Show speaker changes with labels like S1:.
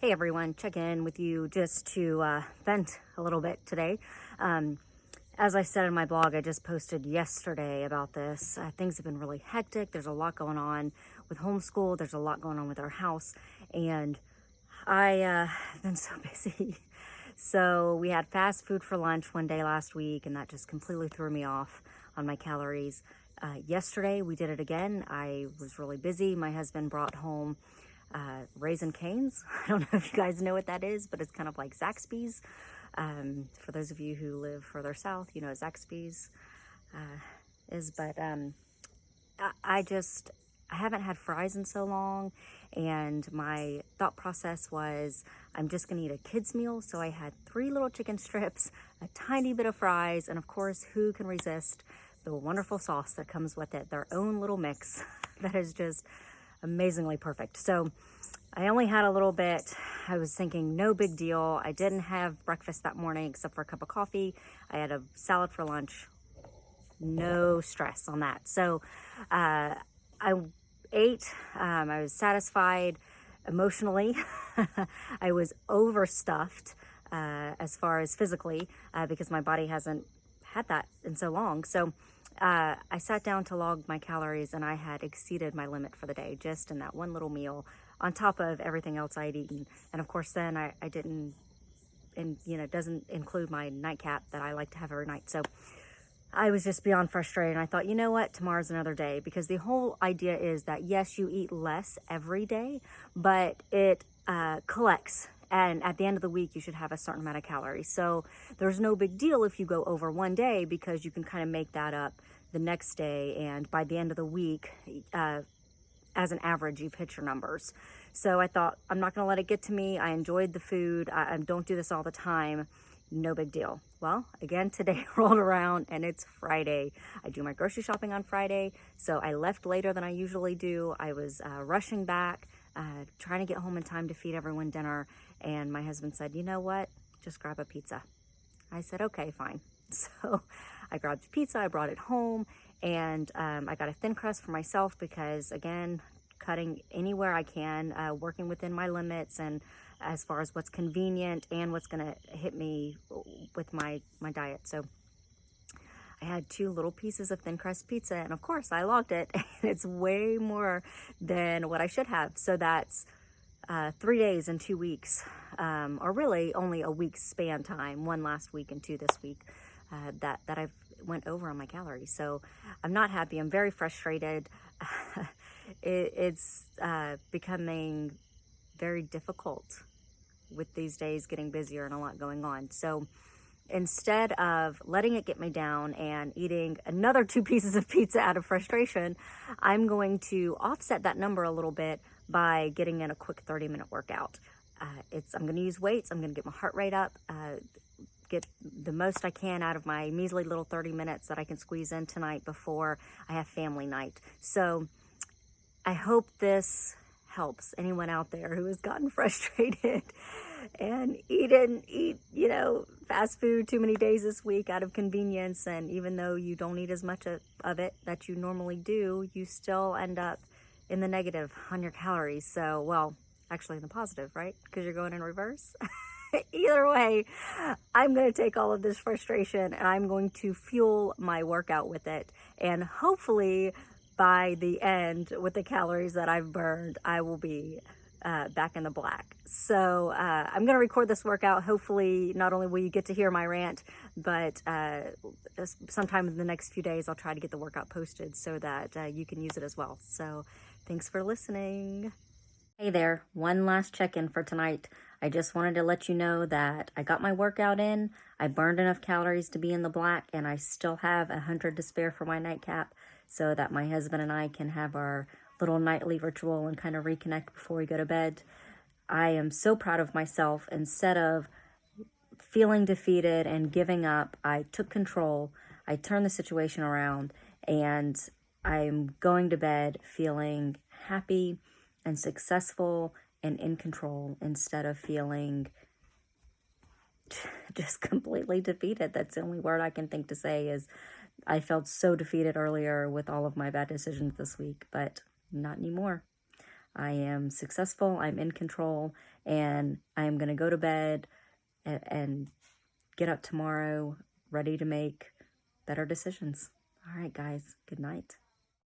S1: Hey everyone, check in with you just to vent a little bit today. As I said in my blog, I just posted yesterday about this. Things have been really hectic. There's a lot going on with homeschool. There's a lot going on with our house. And have been so busy. So we had fast food for lunch one day last week, and that just completely threw me off on my calories. Yesterday we did it again. I was really busy. My husband brought home Raisin Canes. I don't know if you guys know what that is, but it's kind of like Zaxby's. For those of you who live further south, you know what Zaxby's is. But I haven't had fries in so long, and my thought process was I'm just gonna eat a kid's meal. So I had 3 little chicken strips, a tiny bit of fries, and of course, who can resist the wonderful sauce that comes with it, their own little mix that is just amazingly perfect. So I only had a little bit. I was thinking no big deal. I didn't have breakfast that morning except for a cup of coffee. I had a salad for lunch. No stress on that. So I ate. I was satisfied emotionally. I was overstuffed as far as physically because my body hasn't had that in so long. So I sat down to log my calories, and I had exceeded my limit for the day just in that one little meal on top of everything else I had eaten. And of course then I didn't, and it doesn't include my nightcap that I like to have every night. So I was just beyond frustrated, and I thought, you know what, tomorrow's another day, because the whole idea is that yes, you eat less every day, but it collects. And at the end of the week, you should have a certain amount of calories. So there's no big deal if you go over one day, because you can kind of make that up the next day. And by the end of the week, as an average, you've hit your numbers. So I thought, I'm not going to let it get to me. I enjoyed the food. I don't do this all the time. No big deal. Well, again, today rolled around and it's Friday. I do my grocery shopping on Friday. So I left later than I usually do. I was rushing back, trying to get home in time to feed everyone dinner. And my husband said, you know what, just grab a pizza. I said, okay, fine. So I grabbed pizza, I brought it home, and I got a thin crust for myself because, again, cutting anywhere I can, working within my limits, and as far as what's convenient and what's going to hit me with my diet. So I had 2 little pieces of thin crust pizza, and of course I logged it, and it's way more than what I should have. So that's 3 days and 2 weeks, or really only a week's span time, 1 last week and 2 this week, that I've went over on my calories. So I'm not happy. I'm very frustrated. It's becoming very difficult with these days getting busier and a lot going on. So instead of letting it get me down and eating another 2 pieces of pizza out of frustration, I'm going to offset that number a little bit by getting in a quick 30-minute workout. I'm going to use weights. I'm going to get my heart rate up, get the most I can out of my measly little 30 minutes that I can squeeze in tonight before I have family night. So I hope this helps anyone out there who has gotten frustrated and eat fast food too many days this week out of convenience. And even though you don't eat as much of it that you normally do, you still end up in the negative on your calories. So, well, actually in the positive, right? Because you're going in reverse. Either way, I'm going to take all of this frustration and I'm going to fuel my workout with it. And hopefully by the end, with the calories that I've burned, I will be back in the black. So I'm going to record this workout. Hopefully, not only will you get to hear my rant, but sometime in the next few days, I'll try to get the workout posted so that you can use it as well. So thanks for listening. Hey there, one last check-in for tonight. I just wanted to let you know that I got my workout in, I burned enough calories to be in the black, and I still have 100 to spare for my nightcap so that my husband and I can have our little nightly ritual and kind of reconnect before we go to bed. I am so proud of myself. Instead of feeling defeated and giving up, I took control, I turned the situation around, and I'm going to bed feeling happy and successful and in control instead of feeling just completely defeated. That's the only word I can think to say is I felt so defeated earlier with all of my bad decisions this week, but not anymore. I am successful, I'm in control, and I am going to go to bed and get up tomorrow ready to make better decisions. All right, guys, good night.